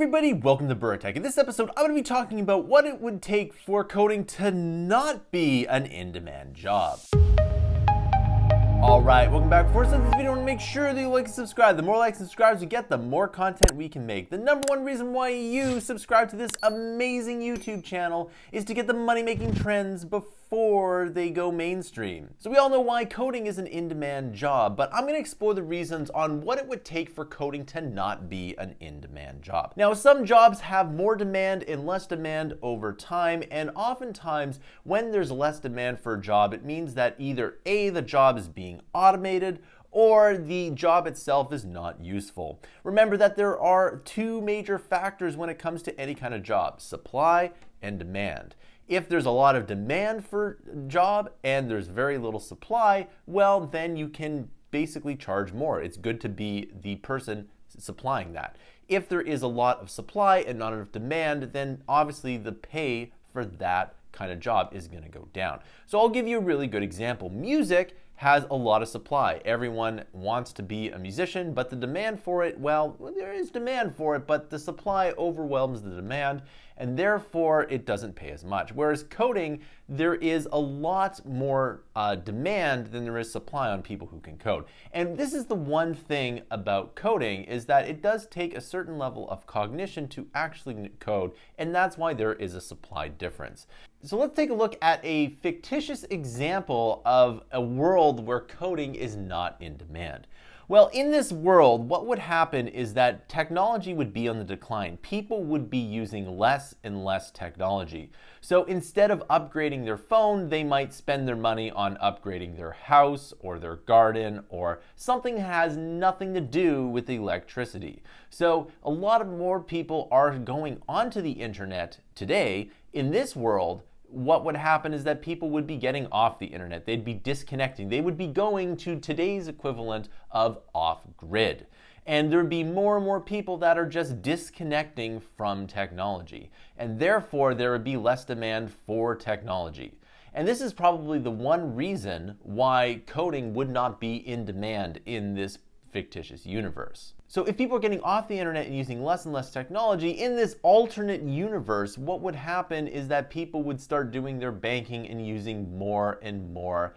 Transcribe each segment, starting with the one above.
everybody, welcome to Burratech. In this episode, I'm going to be talking about what it would take for coding to not be an in-demand job. Alright, welcome back. Before I start this video, I want to make sure that you like and subscribe. The more likes and subscribes we get, the more content we can make. The number one reason why you subscribe to this amazing YouTube channel is to get the money-making trends before they go mainstream. So we all know why coding is an in-demand job, but I'm going to explore the reasons on what it would take for coding to not be an in-demand job. Now, some jobs have more demand and less demand over time, and oftentimes when there's less demand for a job, it means that either A, the job is being automated, or the job itself is not useful. Remember that there are two major factors when it comes to any kind of job: supply and demand. If there's a lot of demand for a job and there's very little supply, well, then you can basically charge more. It's good to be the person supplying that. If there is a lot of supply and not enough demand, then obviously the pay for that kind of job is going to go down. So I'll give you a really good example. Music has a lot of supply. Everyone wants to be a musician, but the demand for it, well, there is demand for it, but the supply overwhelms the demand, and therefore it doesn't pay as much. Whereas coding, there is a lot more demand than there is supply on people who can code. And this is the one thing about coding, is that it does take a certain level of cognition to actually code, and that's why there is a supply difference. So let's take a look at a fictitious example of a world where coding is not in demand. Well, in this world, what would happen is that technology would be on the decline. People would be using less and less technology. So instead of upgrading their phone, they might spend their money on upgrading their house or their garden or something that has nothing to do with electricity. So a lot of more people are going onto the internet today. In this world, what would happen is that people would be getting off the internet. They'd be disconnecting. They would be going to today's equivalent of off-grid. And there would be more and more people that are just disconnecting from technology. And therefore, there would be less demand for technology. And this is probably the one reason why coding would not be in demand in this fictitious universe. So if people are getting off the internet and using less and less technology, in this alternate universe, what would happen is that people would start doing their banking and using more and more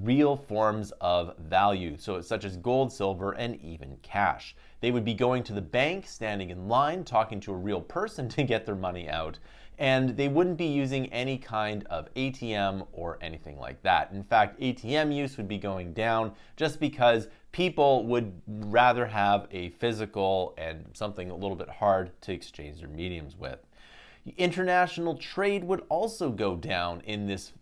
real forms of value, so such as gold, silver, and even cash. They would be going to the bank, standing in line, talking to a real person to get their money out, and they wouldn't be using any kind of ATM or anything like that. In fact, ATM use would be going down just because people would rather have a physical and something a little bit hard to exchange their mediums with. International trade would also go down in this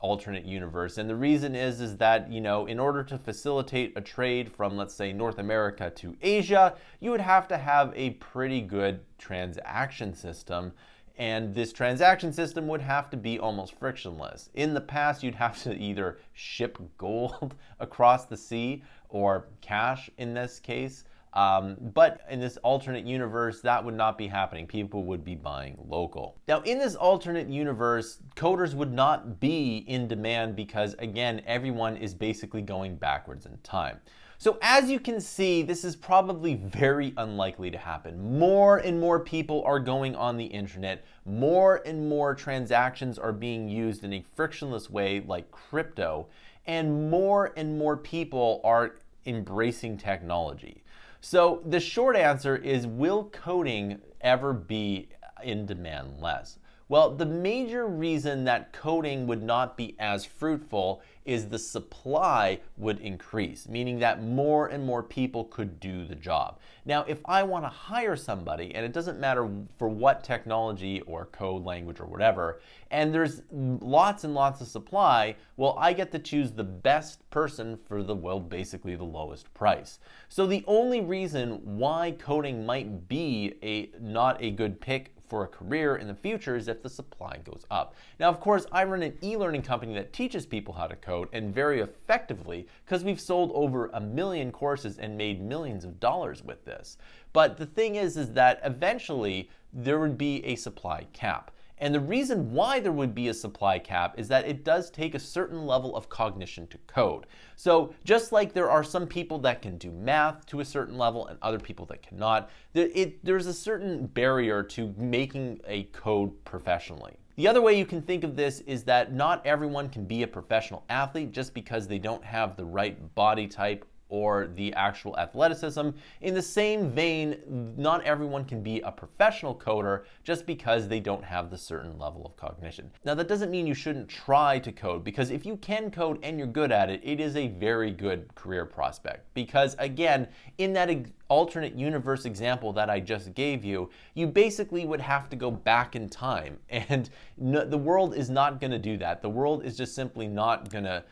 alternate universe, and the reason is that, you know, in order to facilitate a trade from, let's say, North America to Asia, you would have to have a pretty good transaction system. And this transaction system would have to be almost frictionless. In the past, you'd have to either ship gold across the sea or cash in this case. But in this alternate universe, that would not be happening. People would be buying local. Now, in this alternate universe, coders would not be in demand because, again, everyone is basically going backwards in time. So as you can see, this is probably very unlikely to happen. More and more people are going on the internet. More and more transactions are being used in a frictionless way like crypto. And more people are embracing technology. So the short answer is, will coding ever be in demand less? Well, the major reason that coding would not be as fruitful is the supply would increase, meaning that more and more people could do the job. Now, if I want to hire somebody, and it doesn't matter for what technology or code language or whatever, and there's lots and lots of supply, well, I get to choose the best person for the, well, basically the lowest price. So the only reason why coding might be not a good pick for a career in the future is if the supply goes up. Now, of course, I run an e-learning company that teaches people how to code, and very effectively, because we've sold over 1 million courses and made millions of dollars with this. But the thing is that eventually there would be a supply cap. And the reason why there would be a supply cap is that it does take a certain level of cognition to code. So just like there are some people that can do math to a certain level and other people that cannot, there's a certain barrier to making a code professionally. The other way you can think of this is that not everyone can be a professional athlete just because they don't have the right body type or the actual athleticism. In the same vein, not everyone can be a professional coder just because they don't have the certain level of cognition. Now, that doesn't mean you shouldn't try to code, because if you can code and you're good at it, it is a very good career prospect. Because again, in that alternate universe example that I just gave you, you basically would have to go back in time, and the world is not going to do that. The world is just simply not going to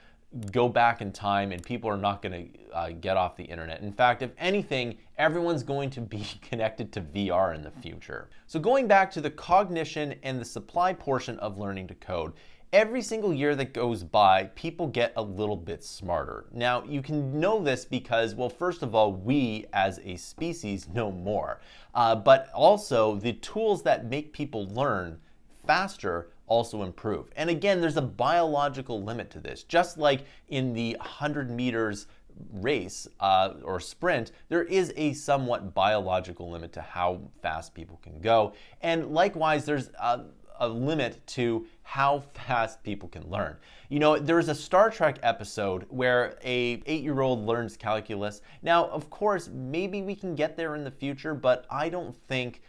go back in time, and people are not going to get off the internet. In fact, if anything, everyone's going to be connected to VR in the future. So going back to the cognition and the supply portion of learning to code, every single year that goes by, people get a little bit smarter. Now, you can know this because, well, first of all, we as a species know more, but also the tools that make people learn faster also improve. And again, there's a biological limit to this. Just like in the 100 meters race or sprint, there is a somewhat biological limit to how fast people can go. And likewise, there's a limit to how fast people can learn. You know, there's a Star Trek episode where a 8-year-old learns calculus. Now, of course, maybe we can get there in the future, but I don't think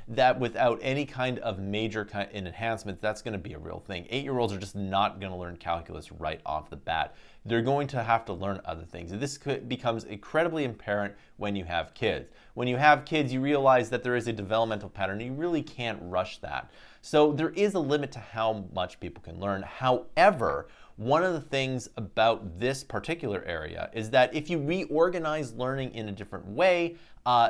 that without any kind of major enhancements, that's going to be a real thing. 8-year-olds are just not going to learn calculus right off the bat. They're going to have to learn other things. And this becomes incredibly apparent when you have kids. When you have kids, you realize that there is a developmental pattern. You really can't rush that. So there is a limit to how much people can learn. However, one of the things about this particular area is that if you reorganize learning in a different way,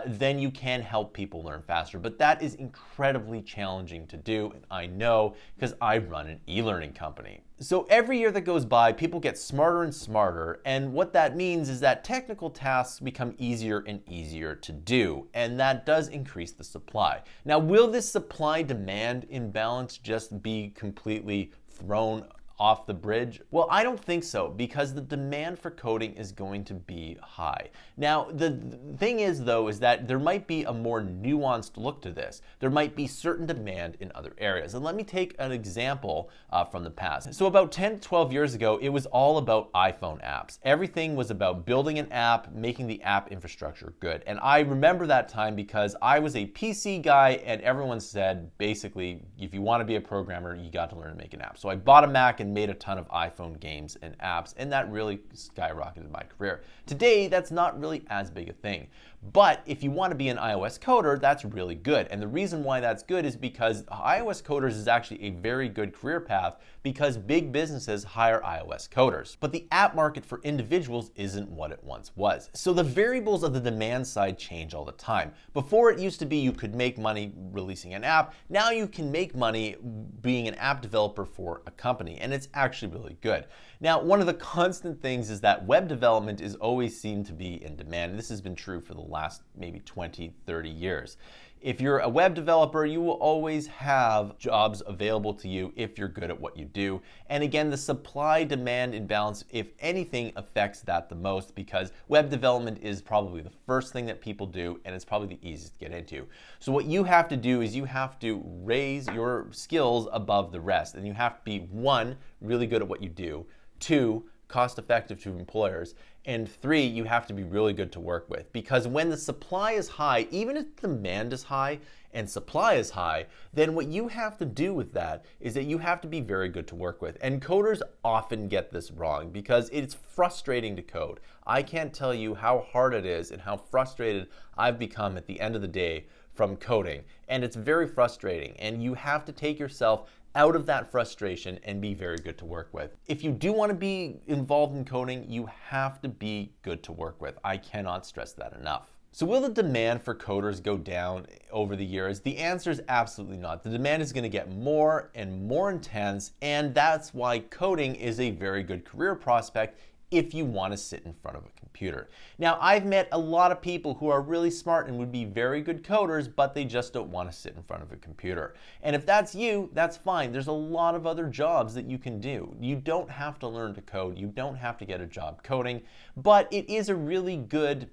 then you can help people learn faster. But that is incredibly challenging to do, and I know because I run an e-learning company. So every year that goes by, people get smarter and smarter, and what that means is that technical tasks become easier and easier to do, and that does increase the supply. Now, will this supply-demand imbalance just be completely thrown off the bridge? Well, I don't think so, because the demand for coding is going to be high. Now, the thing is, though, is that there might be a more nuanced look to this. There might be certain demand in other areas. And let me take an example from the past. So about 10 to 12 years ago, it was all about iPhone apps. Everything was about building an app, making the app infrastructure good. And I remember that time because I was a PC guy, and everyone said, basically, if you want to be a programmer, you got to learn to make an app. So I bought a Mac and made a ton of iPhone games and apps, and that really skyrocketed my career. Today, that's not really as big a thing. But if you want to be an iOS coder, that's really good. And the reason why that's good is because iOS coders is actually a very good career path because big businesses hire iOS coders. But the app market for individuals isn't what it once was. So the variables of the demand side change all the time. Before, it used to be you could make money releasing an app. Now you can make money being an app developer for a company, and it's actually really good. Now, one of the constant things is that web development is always seen to be in demand. And this has been true for the last maybe 20, 30 years. If you're a web developer, you will always have jobs available to you if you're good at what you do. And again, the supply-demand imbalance, if anything, affects that the most because web development is probably the first thing that people do, and it's probably the easiest to get into. So what you have to do is you have to raise your skills above the rest, and you have to be, 1, really good at what you do, 2, cost-effective to employers, and 3, you have to be really good to work with. Because when the supply is high, even if demand is high and supply is high, then what you have to do with that is that you have to be very good to work with. And coders often get this wrong because it's frustrating to code. I can't tell you how hard it is and how frustrated I've become at the end of the day from coding. And it's very frustrating, and you have to take yourself out of that frustration and be very good to work with. If you do want to be involved in coding, you have to be good to work with. I cannot stress that enough. So will the demand for coders go down over the years? The answer is absolutely not. The demand is going to get more and more intense, and that's why coding is a very good career prospect if you want to sit in front of a computer. Now, I've met a lot of people who are really smart and would be very good coders, but they just don't want to sit in front of a computer. And if that's you, that's fine. There's a lot of other jobs that you can do. You don't have to learn to code. You don't have to get a job coding, but it is a really good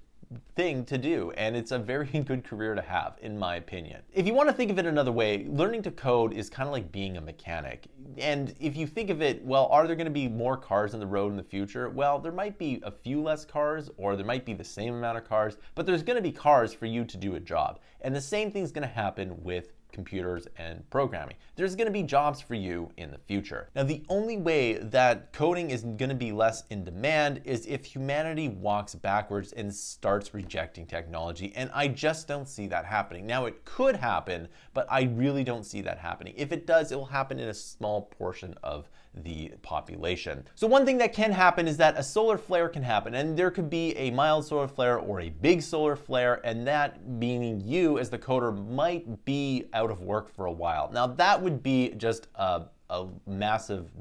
thing to do, and it's a very good career to have, in my opinion. If you want to think of it another way, learning to code is kind of like being a mechanic. And if you think of it, well, are there going to be more cars on the road in the future? Well, there might be a few less cars, or there might be the same amount of cars, but there's going to be cars for you to do a job. And the same thing's going to happen with computers and programming. There's going to be jobs for you in the future. Now, the only way that coding is going to be less in demand is if humanity walks backwards and starts rejecting technology, and I just don't see that happening. Now, it could happen, but I really don't see that happening. If it does, it will happen in a small portion of the population. So one thing that can happen is that a solar flare can happen, and there could be a mild solar flare or a big solar flare, and that meaning you as the coder might be out of work for a while. Now that would be just a massive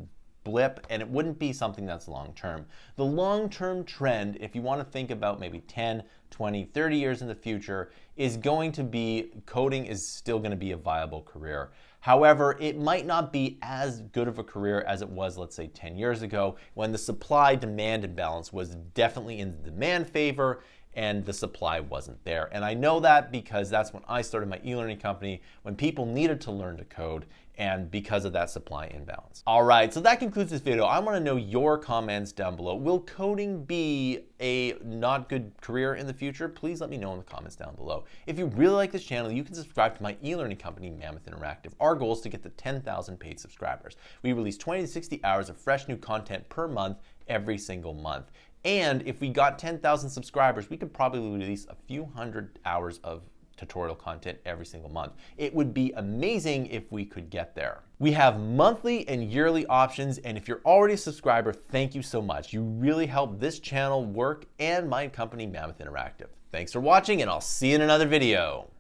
blip, and it wouldn't be something that's long-term. The long-term trend, if you want to think about maybe 10, 20, 30 years in the future, is going to be coding is still going to be a viable career. However, it might not be as good of a career as it was, let's say, 10 years ago, when the supply-demand imbalance was definitely in the demand favor and the supply wasn't there. And I know that because that's when I started my e-learning company, when people needed to learn to code, and because of that supply imbalance. All right, so that concludes this video. I want to know your comments down below. Will coding be a not good career in the future? Please let me know in the comments down below. If you really like this channel, you can subscribe to my e-learning company, Mammoth Interactive. Our goal is to get to 10,000 paid subscribers. We release 20 to 60 hours of fresh new content per month, every single month. And if we got 10,000 subscribers, we could probably release a few hundred hours of tutorial content every single month. It would be amazing if we could get there. We have monthly and yearly options, and if you're already a subscriber, thank you so much. You really help this channel work and my company, Mammoth Interactive. Thanks for watching, and I'll see you in another video.